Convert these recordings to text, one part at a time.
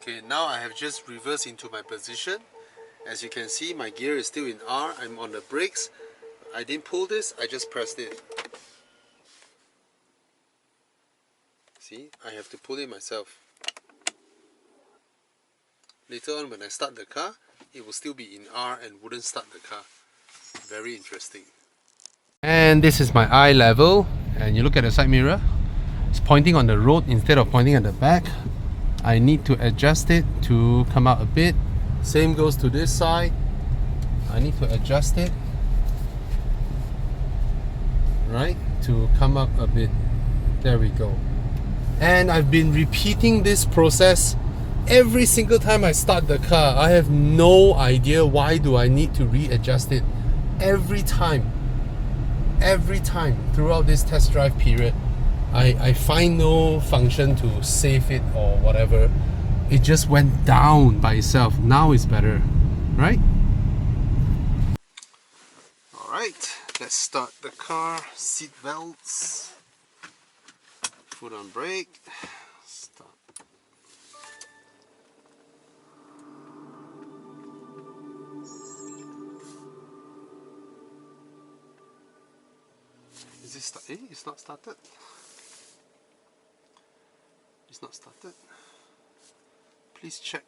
Okay, now I have just reversed into my position. As you can see, my gear is still in R. I'm on the brakes. I didn't pull this, I just pressed it. See, I have to pull it myself. Later on when I start the car, it will still be in R and wouldn't start the car. Very interesting. And this is my eye level, and you look at the side mirror, it's pointing on the road instead of pointing at the back. I need to adjust it to come out a bit. Same goes to this side. I need to adjust it, right, to come up a bit. There we go. And I've been repeating this process every single time I start the car. I have no idea why do I need to readjust it every time throughout this test drive period. I find no function to save it or whatever. It just went down by itself. Now it's better, right? Alright, let's start the car. Seat belts, foot on brake, start. Is this it's not started. It's not started. Please check.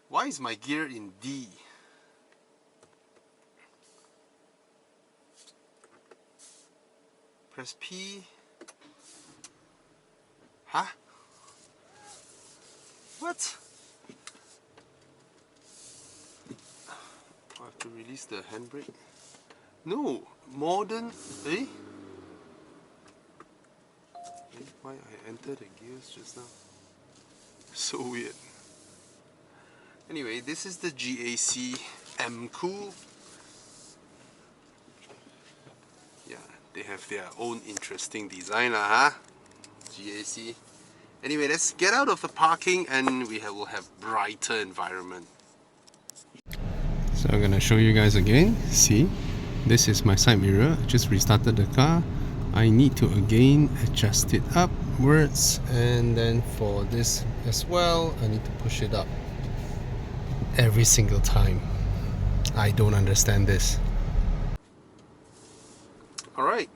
Why is my gear in D? Press P. Huh? What? I have to release the handbrake. No, modern. Eh? Why I entered the gears just now? So weird. Anyway, this is the GAC Emkoo. Yeah, they have their own interesting design, huh? GAC. Anyway, let's get out of the parking and we will have brighter environment. So I'm gonna show you guys again. See, this is my side mirror. I just restarted the car. I need to again adjust it upwards, and then for this as well, I need to push it up every single time. I don't understand this. Alright,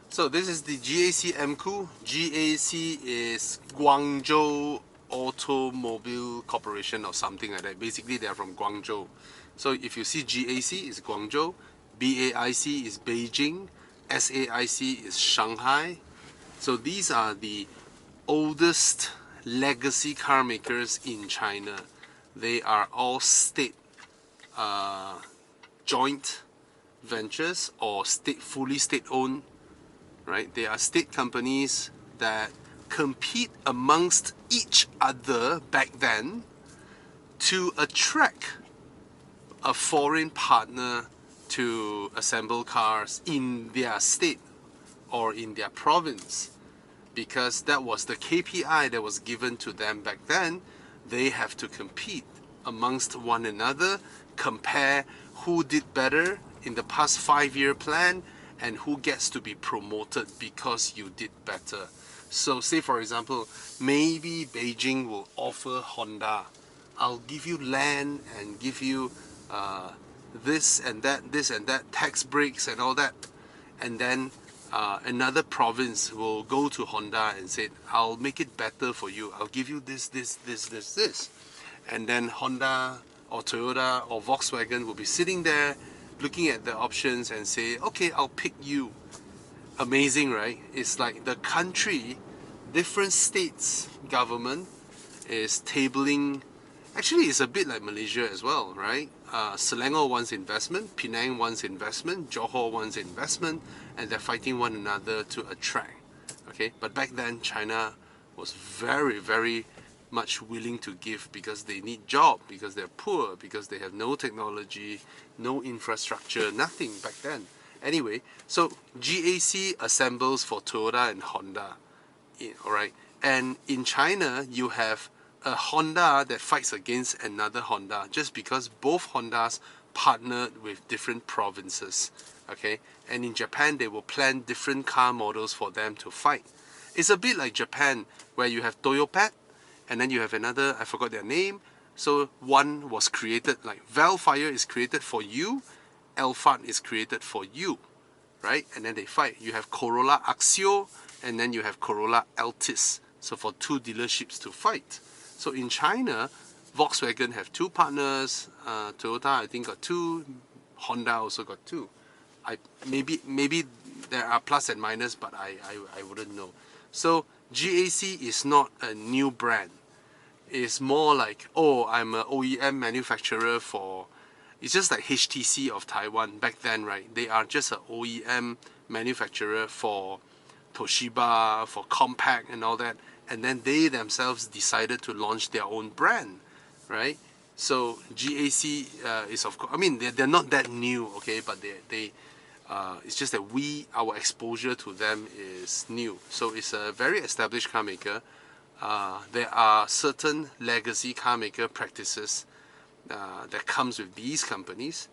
so this is the GAC Emkoo. GAC is Guangzhou Automobile Corporation or something like that. Basically, they are from Guangzhou. So if you see GAC is Guangzhou, BAIC is Beijing, SAIC is Shanghai. So these are the oldest legacy car makers in China. They are all state joint ventures or fully state-owned, right? They are state companies that compete amongst each other back then to attract a foreign partner to assemble cars in their state or in their province, because that was the KPI that was given to them back then. They have to compete amongst one another, compare who did better in the past 5-year plan and who gets to be promoted because you did better. So say for example, maybe Beijing will offer Honda I'll give you land and give you this and that, tax breaks and all that. And then another province will go to Honda and say, I'll make it better for you. I'll give you this. And then Honda or Toyota or Volkswagen will be sitting there looking at the options and say, okay, I'll pick you. Amazing, right? It's like the country, different states government is tabling. Actually, it's a bit like Malaysia as well, right? Selangor wants investment, Penang wants investment, Johor wants investment, and they're fighting one another to attract. Okay, but back then China was very much willing to give because they need job, because they're poor, because they have no technology, no infrastructure, nothing back then. Anyway, so GAC assembles for Toyota and Honda, alright? And in China, you have a Honda that fights against another Honda just because both Hondas partnered with different provinces, okay? And in Japan, they will plan different car models for them to fight. It's a bit like Japan, where you have Toyopet, and then you have another, I forgot their name. So one was created, like Valfire is created for you, Alphard is created for you, right? And then they fight. You have Corolla Axio, and then you have Corolla Altis. So for two dealerships to fight. So in China, Volkswagen have two partners, Toyota I think got two, Honda also got two. Maybe there are plus and minus, but I wouldn't know. So GAC is not a new brand. It's more like, oh, I'm an OEM manufacturer for, it's just like HTC of Taiwan back then, right? They are just an OEM manufacturer for Toshiba, for Compaq and all that. And then they themselves decided to launch their own brand, right? So GAC is, of course, I mean, they're not that new, okay, but it's just that our exposure to them is new. So it's a very established car maker. There are certain legacy car maker practices that comes with these companies.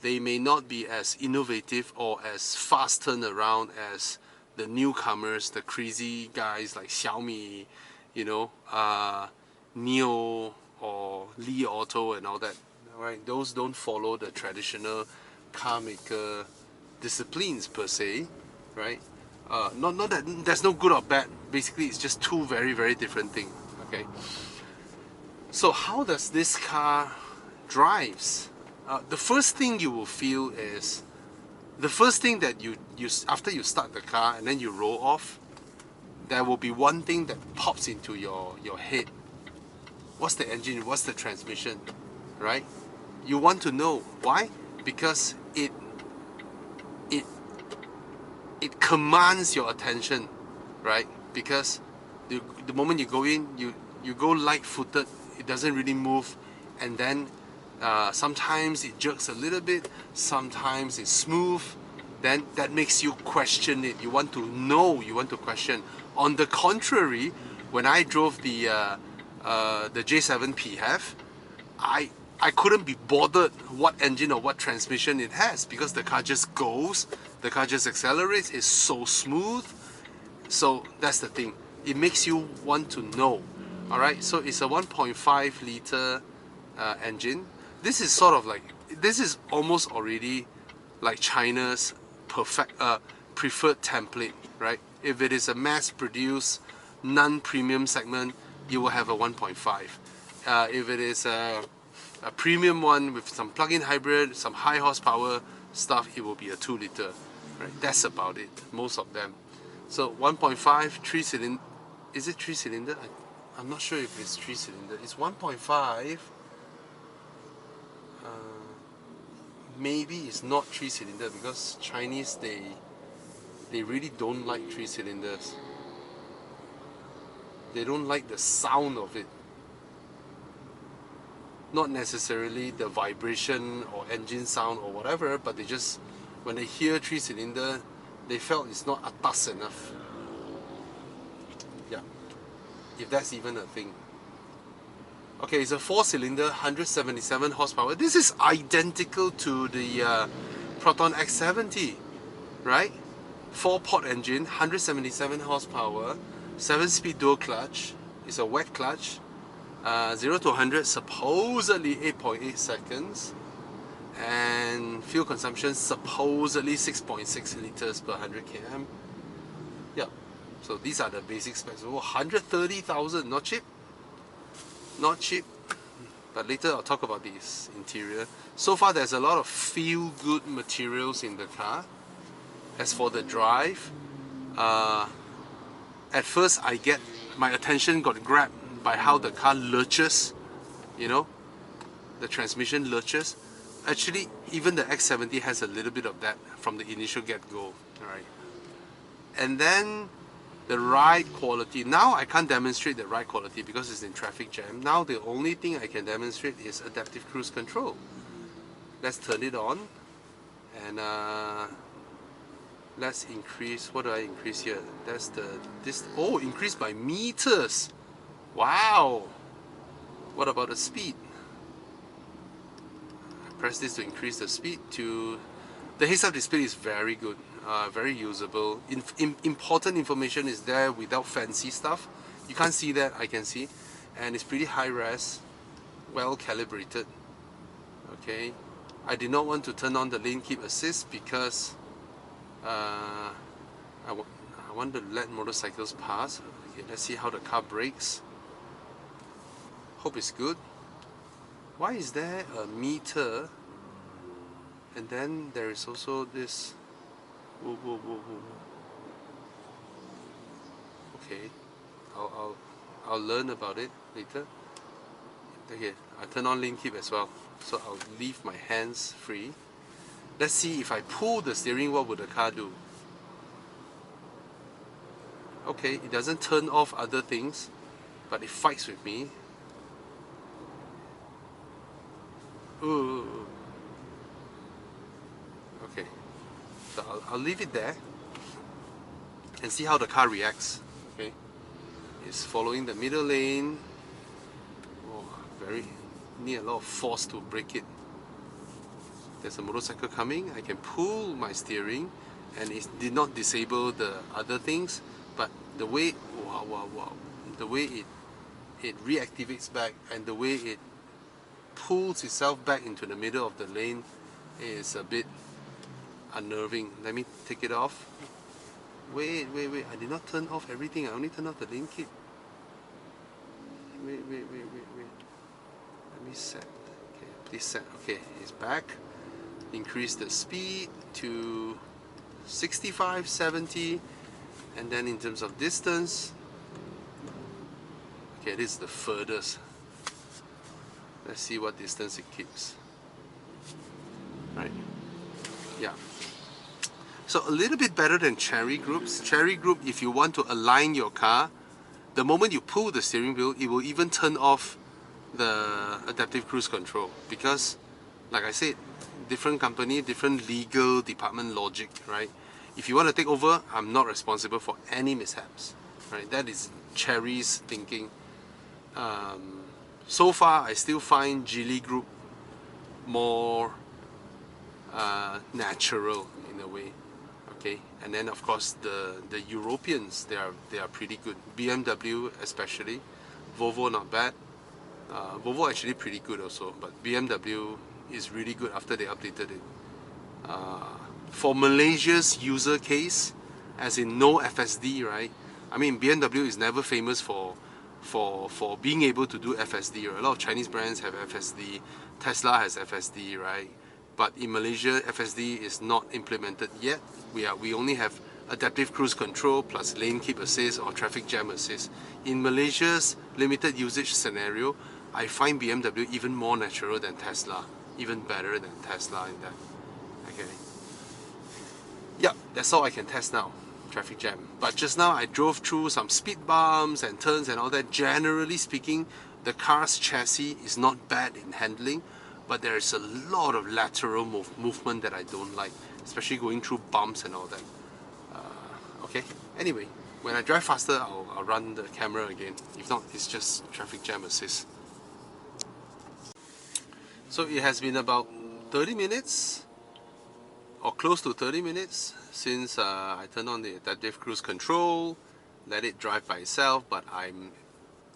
They may not be as innovative or as fast turnaround as the newcomers, the crazy guys like Xiaomi, you know, Neo or Li Auto and all that. Right? Those don't follow the traditional car maker disciplines per se, right? Not that there's no good or bad. Basically, it's just two very different things. Okay. So how does this car drives? The first thing you will feel is, the first thing that you after you start the car and then you roll off, there will be one thing that pops into your head. What's the engine? What's the transmission? Right? You want to know why? Because it commands your attention, right? Because the moment you go in, you go light-footed, it doesn't really move, and then sometimes it jerks a little bit, sometimes it's smooth. Then that makes you question it. You want to know, you want to question. On the contrary, when I drove the J7 PHEV, I couldn't be bothered what engine or what transmission it has, because the car just goes, the car just accelerates, it's so smooth. So that's the thing. It makes you want to know. Alright, so it's a 1.5 litre engine. This is sort of like, this is almost already like China's preferred template, right? If it is a mass-produced, non-premium segment, you will have a 1.5. If it is a premium one with some plug-in hybrid, some high horsepower stuff, it will be a 2 litre, right? That's about it, most of them. So 1.5, 3-cylinder, is it 3-cylinder? I'm not sure if it's 3-cylinder. It's 1.5. Maybe it's not 3-cylinder, because Chinese, they really don't like 3-cylinders. They don't like the sound of it. Not necessarily the vibration or engine sound or whatever, but they just, when they hear 3-cylinder, they felt it's not atas enough. Yeah, if that's even a thing. Okay, it's a 4-cylinder, 177 horsepower. This is identical to the Proton X70, right? 4-port engine, 177 horsepower, 7-speed dual clutch. It's a wet clutch. 0 to 100 supposedly 8.8 seconds, and fuel consumption supposedly 6.6 liters per 100 km. Yeah, so these are the basic specs. Oh, 130,000, not cheap, not cheap. But later I'll talk about this interior. So far there's a lot of feel-good materials in the car. As for the drive, at first my attention got grabbed by how the car lurches, you know, the transmission lurches. Actually, even the X70 has a little bit of that from the initial get-go, alright. And then the ride quality. Now I can't demonstrate the ride quality because it's in traffic jam. Now the only thing I can demonstrate is adaptive cruise control. Let's turn it on, and let's increase. What do I increase here? That's oh, increase by meters. Wow. What about the speed? Press this to increase the speed to... The heads-up display is very good, very usable. Important information is there without fancy stuff. You can't see that, I can see. And it's pretty high res, well calibrated. Okay, I did not want to turn on the lane keep assist because I want to let motorcycles pass. Okay, let's see how the car brakes. Hope it's good. Why is there a meter? And then there is also this. Whoa, whoa, whoa, whoa. Okay, I'll learn about it later. Okay, I turn on lane keep as well, so I'll leave my hands free. Let's see if I pull the steering, what would the car do? Okay, it doesn't turn off other things, but it fights with me. Ooh. Okay, so I'll leave it there and see how the car reacts. Okay, it's following the middle lane. Oh, need a lot of force to brake it. There's a motorcycle coming. I can pull my steering, and it did not disable the other things, but the way the way it reactivates back, and the way it pulls itself back into the middle of the lane is a bit unnerving. Let me take it off. Wait, I did not turn off everything. I only turned off the lane keep. Wait. Let me set. Okay, please set. Okay, it's back. Increase the speed to 65, 70, and then in terms of distance, okay, this is the furthest. Let's see what distance it keeps. Right. Yeah. So a little bit better than Cherry Groups. Cherry Group, if you want to align your car, the moment you pull the steering wheel, it will even turn off the adaptive cruise control, because, like I said, different company, different legal department logic, right? If you want to take over, I'm not responsible for any mishaps, right? That is Cherry's thinking. So far, I still find Geely Group more natural in a way. Okay, and then of course the Europeans, they are pretty good. BMW especially, Volvo not bad. Volvo actually pretty good also, but BMW is really good after they updated it. For Malaysia's user case, as in no FSD, right? I mean, BMW is never famous for being able to do FSD. Right? A lot of Chinese brands have FSD. Tesla has FSD, right? But in Malaysia, FSD is not implemented yet. We only have adaptive cruise control plus lane keep assist or traffic jam assist. In Malaysia's limited usage scenario, I find BMW even more natural than Tesla, even better than Tesla in that. Okay. Yeah, that's all I can test now, traffic jam. But just now I drove through some speed bumps and turns and all that. Generally speaking, the car's chassis is not bad in handling, but there is a lot of lateral movement that I don't like, especially going through bumps and all that. Okay, anyway, when I drive faster, I'll run the camera again. If not, it's just traffic jam assist. So it has been about 30 minutes, or close to 30 minutes, since I turned on the adaptive cruise control, let it drive by itself, but I'm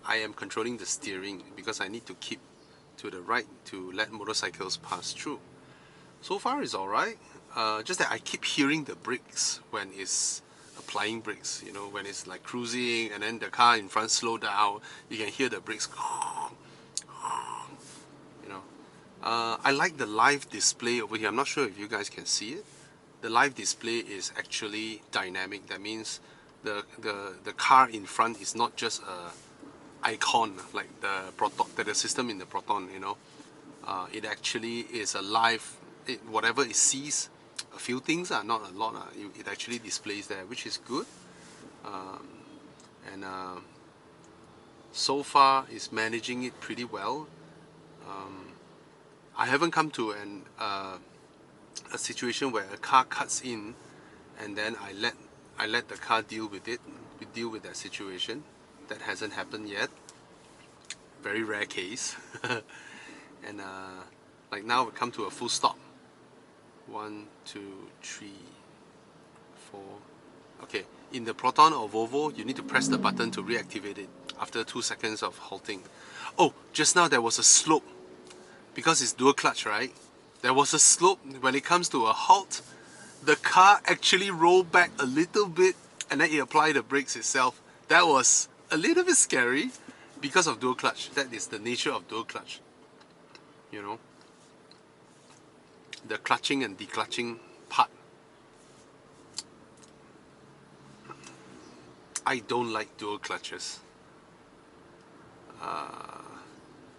I am controlling the steering because I need to keep to the right to let motorcycles pass through. So far it's alright, just that I keep hearing the brakes when it's applying brakes, you know, when it's like cruising and then the car in front slow down, you can hear the brakes, you know. I like the live display over here. I'm not sure if you guys can see it. The live display is actually dynamic. That means the car in front is not just a icon like the system in the Proton, you know. It actually is a live, whatever it sees, a few things, not a lot, it actually displays there, which is good. So far it's managing it pretty well. I haven't come to a situation where a car cuts in and then I let the car deal with that situation. That hasn't happened yet. Very rare case. And like now we come to a full stop. 1, 2, 3, 4. Okay, in the Proton or Volvo, you need to press the button to reactivate it after 2 seconds of halting. Oh, just now there was a slope. Because it's dual clutch, right? There was a slope. When it comes to a halt, the car actually rolled back a little bit and then it applied the brakes itself. That was a little bit scary because of dual clutch. That is the nature of dual clutch. You know, the clutching and declutching part. I don't like dual clutches.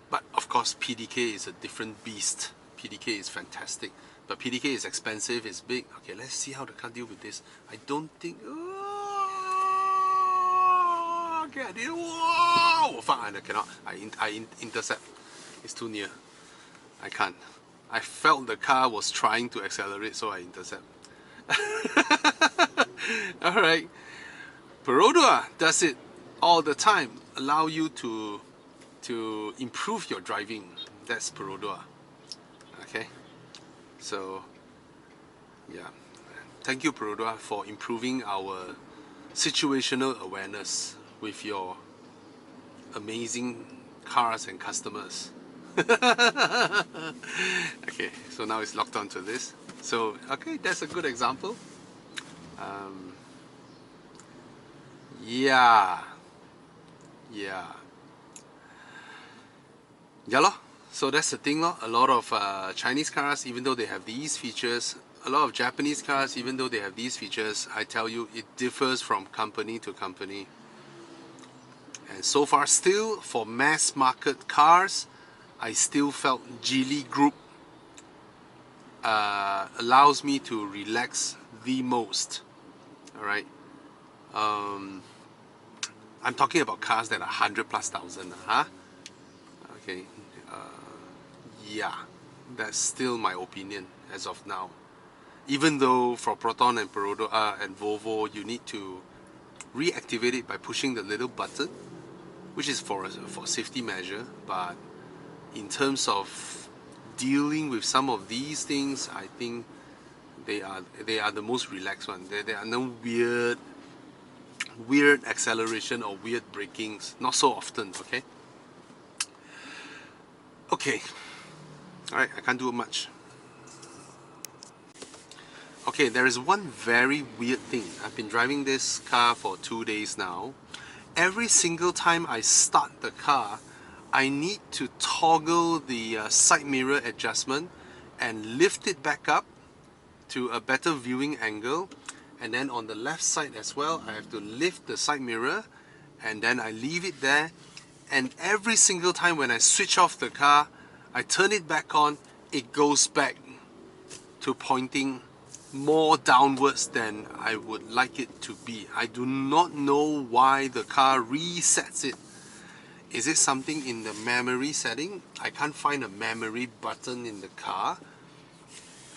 But of course PDK is a different beast. PDK is fantastic. But PDK is expensive, it's big. Okay, let's see how the car deal with this. I don't think... okay, I did... Whoa! Fuck, I cannot. I intercept. It's too near. I can't. I felt the car was trying to accelerate, so I intercept. Alright. Perodua does it all the time. Allow you to improve your driving. That's Perodua. Okay. So, yeah. Thank you, Perodua, for improving our situational awareness with your amazing cars and customers. Okay, so now it's locked onto this. So, okay, that's a good example. Yeah, lor. So that's the thing, lor. A lot of Chinese cars, even though they have these features, a lot of Japanese cars, even though they have these features, I tell you, it differs from company to company. And so far still, for mass market cars, I still felt Geely Group allows me to relax the most. Alright. I'm talking about cars that are 100,000+, huh? Okay. Yeah, that's still my opinion as of now. Even though for Proton and Perodua and Volvo, you need to reactivate it by pushing the little button, which is for safety measure. But in terms of dealing with some of these things, I think they are the most relaxed one. There are no weird acceleration or weird brakings, not so often. Okay. Alright, I can't do much. Okay, there is one very weird thing. I've been driving this car for 2 days now. Every single time I start the car, I need to toggle the side mirror adjustment and lift it back up to a better viewing angle. And then on the left side as well, I have to lift the side mirror and then I leave it there. And every single time when I switch off the car, I turn it back on, it goes back to pointing more downwards than I would like it to be. I do not know why the car resets it. Is it something in the memory setting? I can't find a memory button in the car.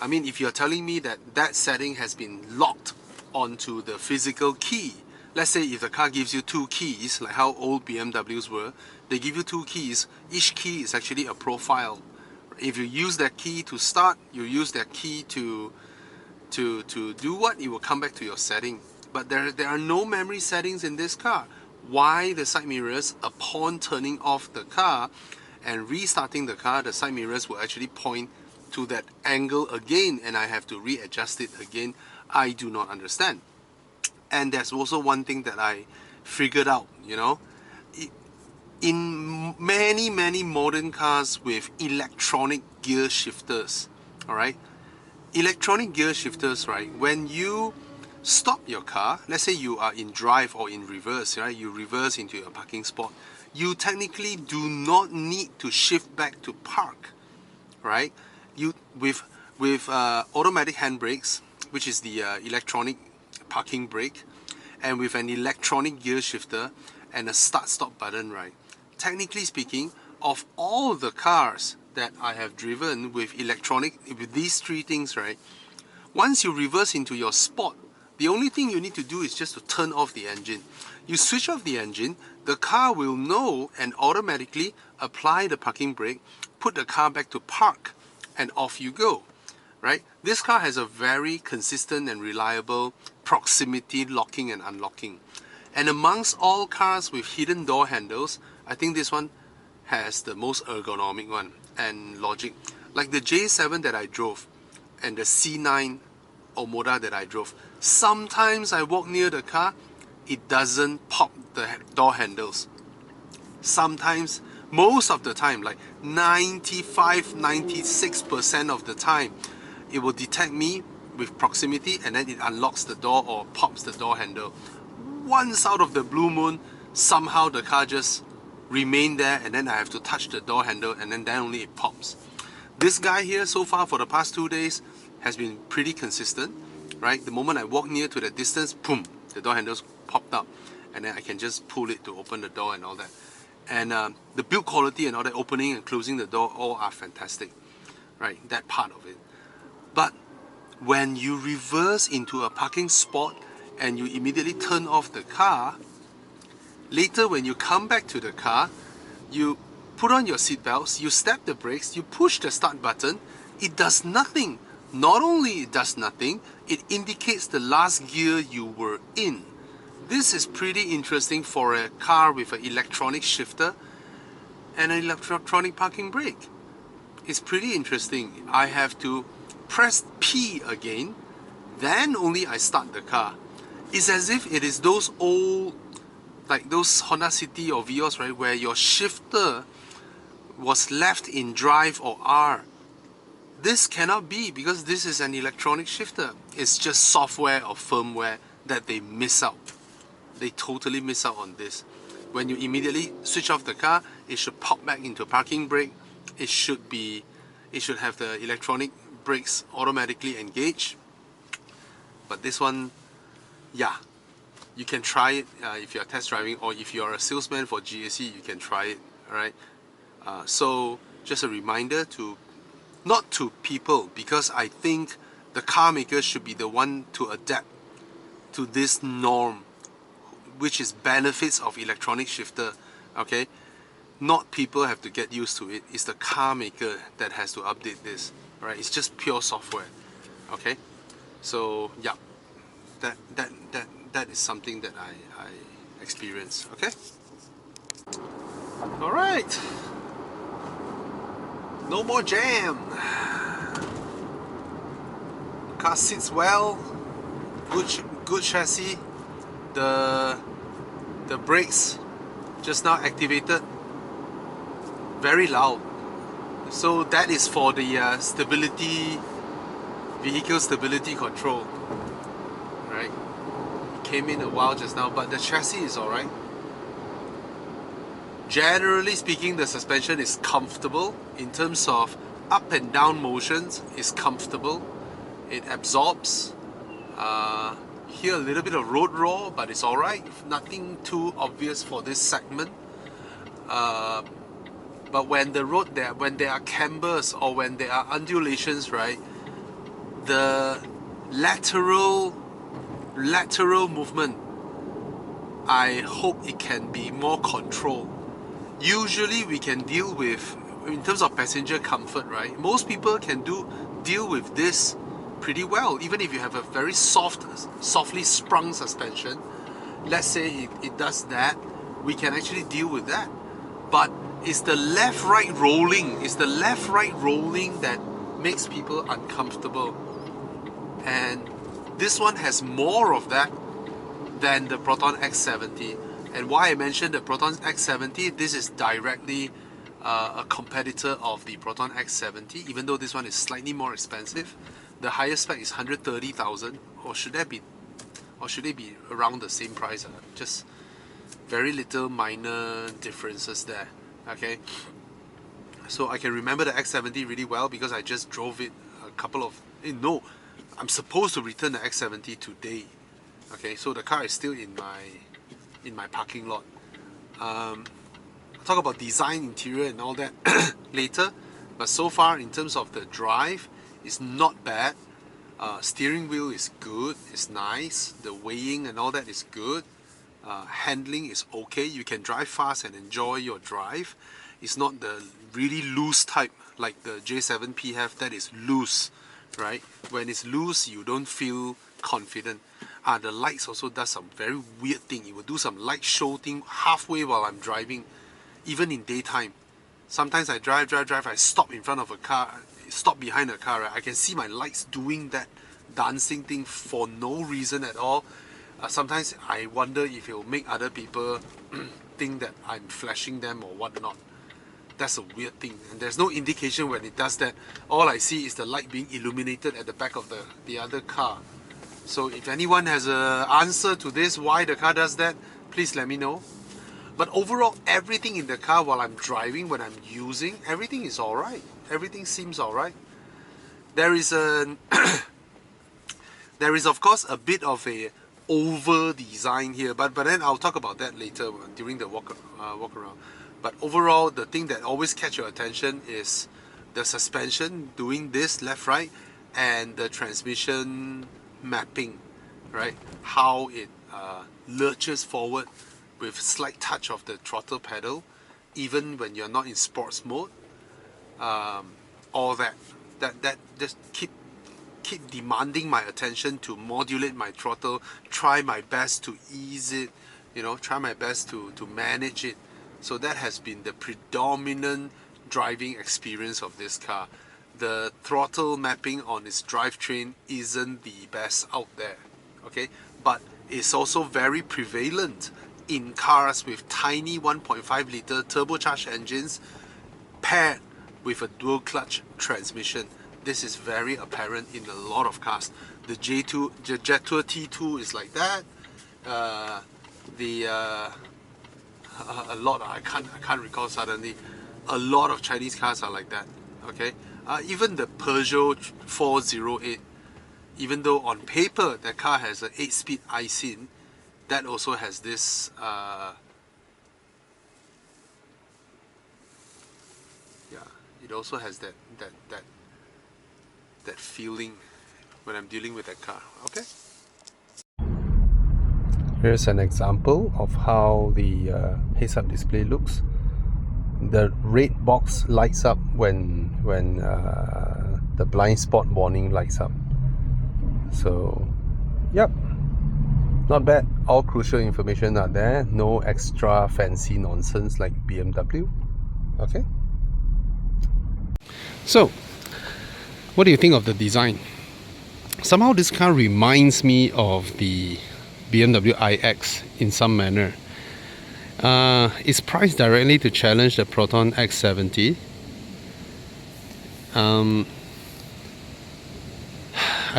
I mean, if you're telling me that that setting has been locked onto the physical key, let's say if the car gives you 2 keys, like how old BMWs were, they give you 2 keys. Each key is actually a profile. If you use that key to start, you use that key to do what? It will come back to your setting. But there are no memory settings in this car. why the side mirrors, upon turning off the car and restarting the car, the side mirrors will actually point to that angle again and I have to readjust it again. I do not understand. And there's also one thing that I figured out, you know. In many modern cars with electronic gear shifters, alright, electronic gear shifters, right, when you stop your car, let's say you are in drive or in reverse, right, you reverse into your parking spot, you technically do not need to shift back to park, right? You with automatic handbrakes, which is the electronic parking brake, and with an electronic gear shifter and a start-stop button, right, technically speaking, of all the cars that I have driven with these three things, right, once you reverse into your spot, the only thing you need to do is just to turn off the engine. You switch off the engine, the car will know and automatically apply the parking brake, put the car back to park, and off you go, right? This car has a very consistent and reliable proximity locking and unlocking. And amongst all cars with hidden door handles, I think this one has the most ergonomic one and logic. Like the J7 that I drove and the C9 Omoda that I drove, sometimes I walk near the car, it doesn't pop the door handles. Sometimes, most of the time, like 95-96% of the time, it will detect me with proximity and then it unlocks the door or pops the door handle. Once out of the blue moon, somehow the car just remained there and then I have to touch the door handle and then only it pops. This guy here so far for the past 2 days has been pretty consistent, right? The moment I walk near to the distance, boom, the door handles popped up and then I can just pull it to open the door and all that. And the build quality and all that, opening and closing the door, all are fantastic, right? That part of it. But when you reverse into a parking spot and you immediately turn off the car, later when you come back to the car, you put on your seat belts, you step the brakes, you push the start button, it does nothing. Not only it does nothing, it indicates the last gear you were in. This is pretty interesting for a car with an electronic shifter and an electronic parking brake. It's pretty interesting. I have to press P again, then only I start the car. It's as if it is those old, like those Honda City or Vios, right, where your shifter was left in drive or R. This cannot be because this is an electronic shifter. It's just software or firmware that they miss out. They totally miss out on this. When you immediately switch off the car, it should pop back into parking brake. It should have the electronic brakes automatically engaged. But this one, yeah, you can try it if you're test driving, or if you're a salesman for GAC, you can try it. Alright. So just a reminder not to people, because I think the car makers should be the one to adapt to this norm, which is benefits of electronic shifter. Okay, not people have to get used to it. It's the car maker that has to update this. Right? It's just pure software. Okay, so yeah, that is something that I experienced. Okay. All right. No more jam. Car sits well. Good chassis. The brakes just now activated. Very loud. So that is for the vehicle stability control. Right? It came in a while just now, but the chassis is alright. Generally speaking, the suspension is comfortable in terms of up and down motions. It's comfortable. It absorbs. Here a little bit of road roar, but it's alright. Nothing too obvious for this segment. But when there are cambers or when there are undulations, right, the lateral movement, I hope it can be more controlled. Usually we can deal with, in terms of passenger comfort, right, most people can deal with this pretty well, even if you have a very softly sprung suspension. Let's say it does that, we can actually deal with that. But it's the left-right rolling, that makes people uncomfortable. And this one has more of that than the Proton X70. And why I mentioned the Proton X70, this is directly a competitor of the Proton X70, even though this one is slightly more expensive. The highest spec is 130,000, or should it be around the same price? Just very little minor differences there. Okay, so I can remember the X70 really well because I just drove it a couple of... no, I'm supposed to return the X70 today. Okay, so the car is still in my parking lot. I'll talk about design, interior and all that later, but so far in terms of the drive, it's not bad. Steering wheel is good, it's nice, the weighing and all that is good. Handling is okay, you can drive fast and enjoy your drive. It's not the really loose type like the J7 PHEV that is loose, right? When it's loose, you don't feel confident. The lights also does some very weird thing. It will do some light show thing halfway while I'm driving, even in daytime. Sometimes I drive, I stop in front of a car, stop behind a car, right? I can see my lights doing that dancing thing for no reason at all. Sometimes I wonder if it will make other people think that I'm flashing them or whatnot. That's a weird thing, and there's no indication when it does that. All I see is the light being illuminated at the back of the other car. So if anyone has an answer to this, why the car does that, please let me know. But overall, everything in the car while I'm driving, when I'm using, everything is alright. Everything seems alright. There is of course a bit of a over design here, but then I'll talk about that later during the walk around. But overall, the thing that always catch your attention is the suspension doing this left right, and the transmission mapping, right? How it lurches forward with slight touch of the throttle pedal, even when you're not in sports mode. All that just keep demanding my attention to modulate my throttle, try my best to ease it, try my best to manage it. So that has been the predominant driving experience of this car. The throttle mapping on its drivetrain isn't the best out there, okay? But it's also very prevalent in cars with tiny 1.5 litre turbocharged engines paired with a dual clutch transmission. This is very apparent in a lot of cars. The J2, the Jetour T2 is like that. A lot, I can't recall suddenly. A lot of Chinese cars are like that. Okay, even the Peugeot 408, even though on paper the car has an 8-speed iSyn, that also has this. It also has that feeling when I'm dealing with that car. Okay. Here's an example of how the heads-up display looks. The red box lights up when the blind spot warning lights up. So, yep, not bad. All crucial information are there. No extra fancy nonsense like BMW. Okay. So, what do you think of the design? Somehow this car reminds me of the BMW iX in some manner. It's priced directly to challenge the Proton X70. I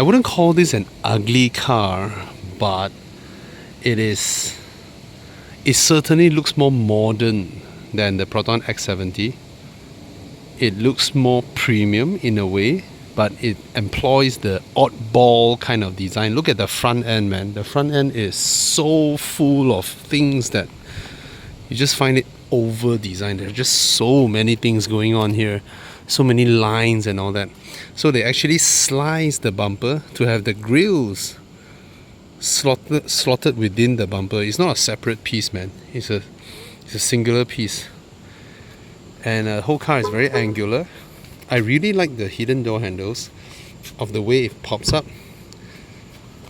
wouldn't call this an ugly car, but it certainly looks more modern than the Proton X70. It looks more premium in a way, but it employs the oddball kind of design. Look at the front end, man. The front end is so full of things that you just find it over designed. There's just so many things going on here, so many lines and all that. So they actually sliced the bumper to have the grills slotted within the bumper. It's not a separate piece, man. It's a singular piece. And the whole car is very angular. I really like the hidden door handles, of the way it pops up.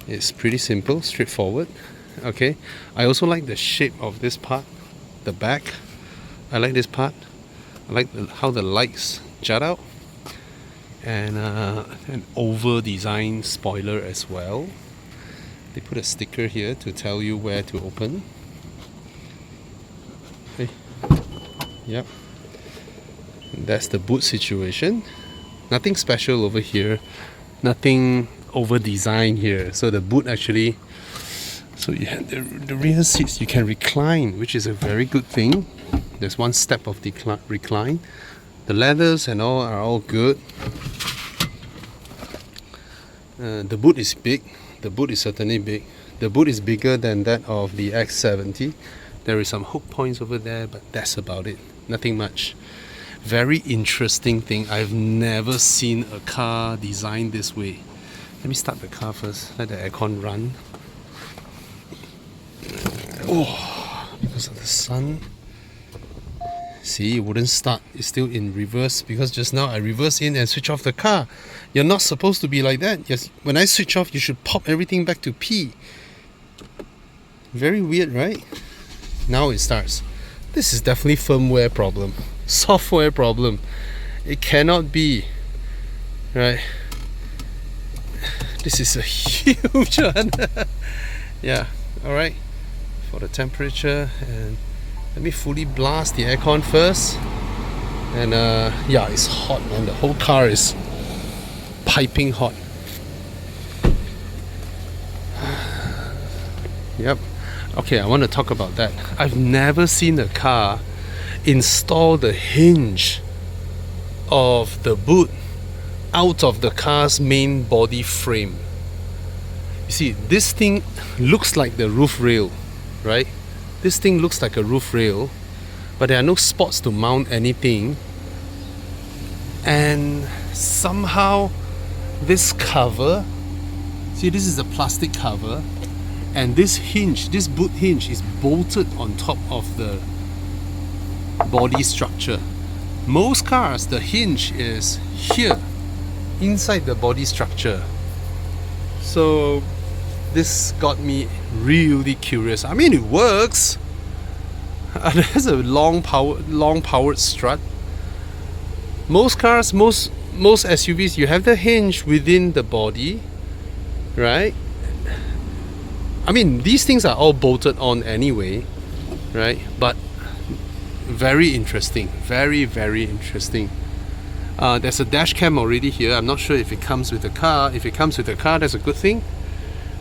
It's pretty simple, straightforward. Okay. I also like the shape of this part. the back. I like this part. I like how the lights jut out, and an oval design spoiler as well. They put a sticker here to tell you where to open. Okay. Yep. And that's the boot situation. Nothing special over here. Nothing over designed here. So the boot actually, so you have the rear seats you can recline, which is a very good thing. There's one step of the recline. The leathers and all are all good. The boot is big. The boot is certainly big. The boot is bigger than that of the X70. There is some hook points over there, but that's about it. Nothing much. Very interesting thing. I've never seen a car designed this way. Let me start the car first. Let the aircon run. Oh, because of the sun. See, it wouldn't start. It's still in reverse because just now I reverse in and switch off the car. You're not supposed to be like that. Yes, when I switch off, you should pop everything back to P. Very weird, right? Now it starts. This is definitely firmware problem. Software problem. It cannot be. Right? This is a huge one. Yeah, alright. For the temperature, and let me fully blast the aircon first. And yeah, it's hot, man. The whole car is piping hot. Yep. Okay, I want to talk about that. I've never seen a car install the hinge of the boot out of the car's main body frame. You see, this thing looks like the roof rail, right? This thing looks like a roof rail, but there are no spots to mount anything. And somehow this cover, see, this is a plastic cover, and this hinge, this boot hinge, is bolted on top of the body structure. Most cars, the hinge is here, inside the body structure. So this got me really curious. I mean, it works. There's a long powered strut. Most cars, most SUVs, you have the hinge within the body, right? I mean, these things are all bolted on anyway, right? But very interesting, very interesting. There's a dash cam already here. I'm not sure if it comes with the car. If it comes with the car, that's a good thing.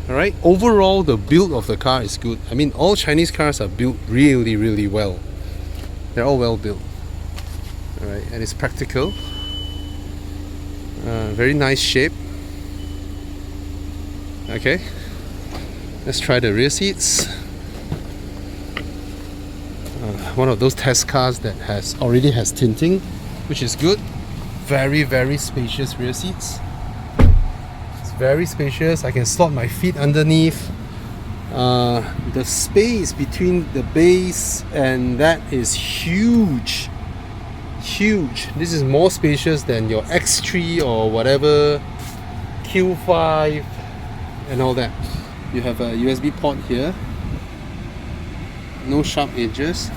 Alright, overall the build of the car is good. I mean, all Chinese cars are built really well. They're all well built. Alright, and it's practical. Very nice shape. Okay, let's try the rear seats. One of those test cars that already has tinting, which is good. Very spacious rear seats. Very spacious. I can slot my feet underneath. The space between the base and that is huge. This is more spacious than your X3 or whatever, Q5 and all that. You have a USB port here. No sharp edges.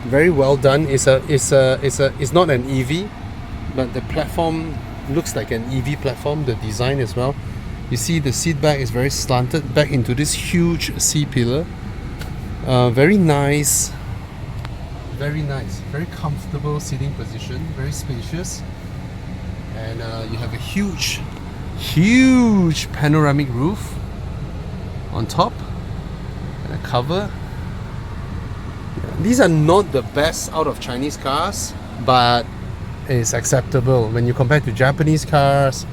Very well done. It's not an EV, but the platform looks like an EV platform, the design as well. You see the seat back is very slanted back into this huge C-pillar. Very nice, very comfortable seating position, very spacious. And you have a huge panoramic roof on top and a cover. These are not the best out of Chinese cars, but is acceptable when you compare to Japanese cars,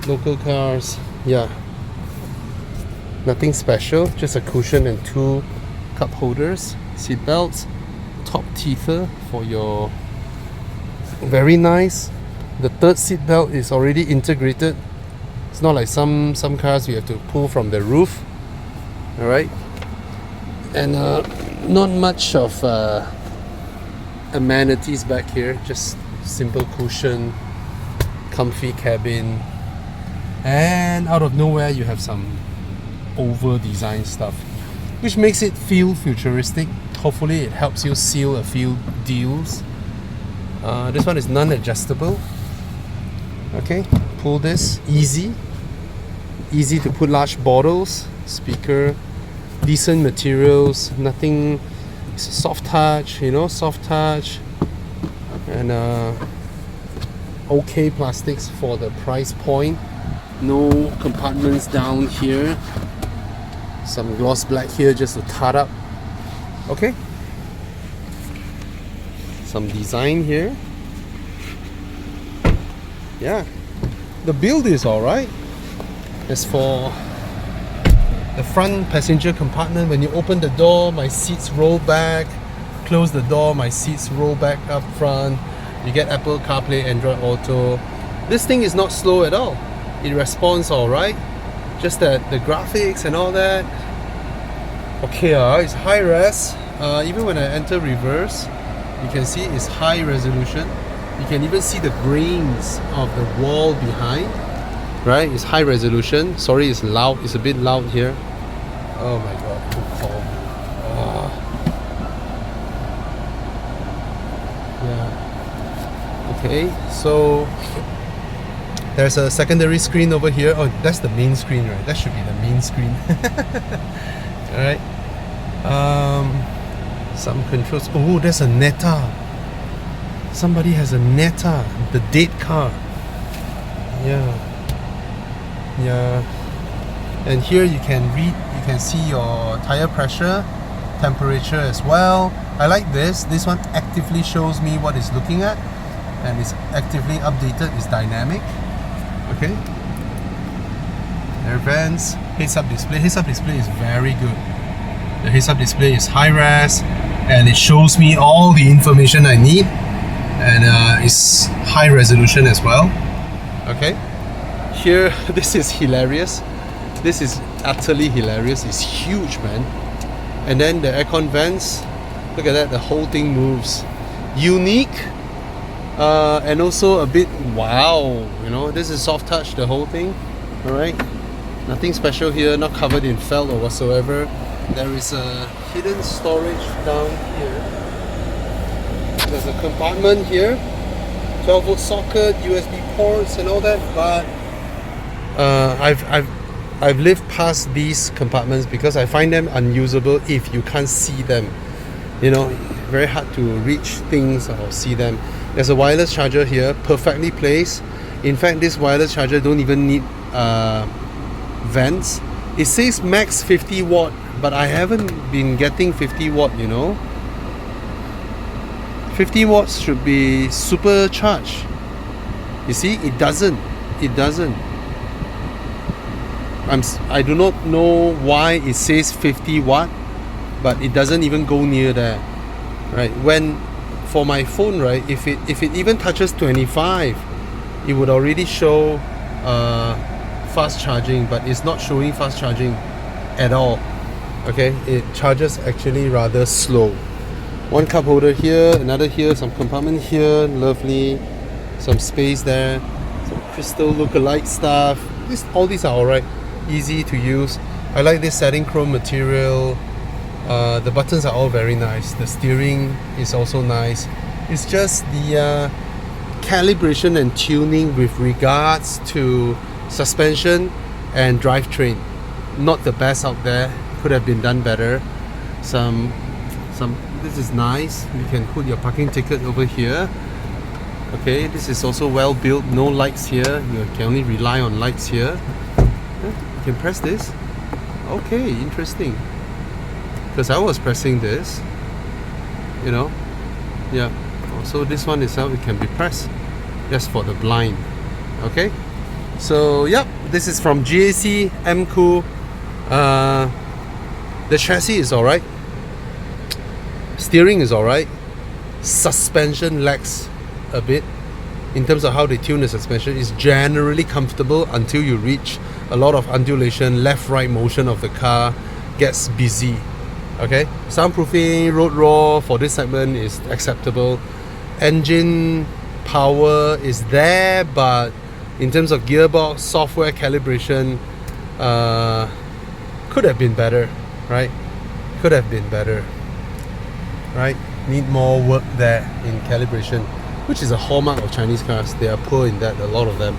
local cars. Yeah, nothing special, just a cushion and two cup holders, seat belts, top teether for your, very nice. The third seat belt is already integrated. It's not like some cars you have to pull from the roof. All right, and not much of amenities back here, just simple cushion, comfy cabin, and out of nowhere you have some over design stuff, which makes it feel futuristic. hopefully it helps you seal a few deals. This one is non-adjustable. Okay, pull this, easy to put large bottles. Speaker, decent materials, nothing, soft touch, you know, soft touch, and okay plastics for the price point. No compartments down here. Some gloss black here just to tat up. Okay, some design here. Yeah, the build is alright. As for the front passenger compartment, when you open the door, my seats roll back. Close the door, my seats roll back up front. You get Apple CarPlay, Android Auto. This thing is not slow at all. It responds alright. Just that the graphics and all that. Okay, it's high res. Even when I enter reverse, you can see it's high resolution. You can even see the grains of the wall behind. Right, it's high resolution. Sorry, it's loud. It's a bit loud here. Oh my god. Yeah. Okay, so there's a secondary screen over here. Oh, that's the main screen, right? That should be the main screen. Alright. Some controls. Oh, there's a Neta. Somebody has a Neta, the date car. Yeah. Yeah, and here you can read, you can see your tire pressure, temperature as well. I like this. This one actively shows me what it's looking at, and it's actively updated. It's dynamic. Okay. Air vents, heads-up display. Heads-up display is very good. The heads-up display is high res, and it shows me all the information I need, and it's high resolution as well. Okay. Here, this is hilarious. This is utterly hilarious. It's huge, man. And then the aircon vents, look at that, the whole thing moves. Unique, and also a bit wow, you know. This is soft touch, the whole thing. Alright, nothing special here, not covered in felt or whatsoever. There is a hidden storage down here. There's a compartment here, 12-volt socket, USB ports and all that, but I've lived past these compartments because I find them unusable if you can't see them. You know, very hard to reach things or see them. There's a wireless charger here, perfectly placed. In fact, this wireless charger don't even need vents. It says max 50 watt, but I haven't been getting 50 watt, you know. 50 watts should be supercharged. You see, it doesn't. I do not know why it says 50 watt, but it doesn't even go near there. Right? When for my phone, right, if it even touches 25, it would already show fast charging, but it's not showing fast charging at all. Okay, it charges actually rather slow. One cup holder here, another here, some compartment here, lovely, some space there, some crystal look-alike stuff. All these are alright, easy to use. I like this satin chrome material. The buttons are all very nice. The steering is also nice. It's just the calibration and tuning with regards to suspension and drivetrain. Not the best out there. Could have been done better. This is nice. You can put your parking ticket over here. Okay, this is also well built. No lights here. You can only rely on lights here. You can press this. Okay, interesting. Because I was pressing this, you know. Yeah. So this one itself, it can be pressed. Just for the blind. Okay. So yep, this is from GAC Emkoo. The chassis is alright. Steering is alright. Suspension lags a bit in terms of how they tune the suspension. It's generally comfortable until you reach a lot of undulation, left-right motion of the car gets busy. Okay, soundproofing, road roar for this segment is acceptable. Engine power is there, but in terms of gearbox, software calibration, could have been better, right? Could have been better. right? Need more work there in calibration, which is a hallmark of Chinese cars. They are poor in that, a lot of them,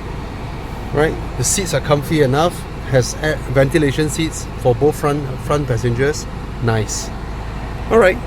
right? The seats are comfy enough, has ventilation seats for both front passengers. Nice. All right.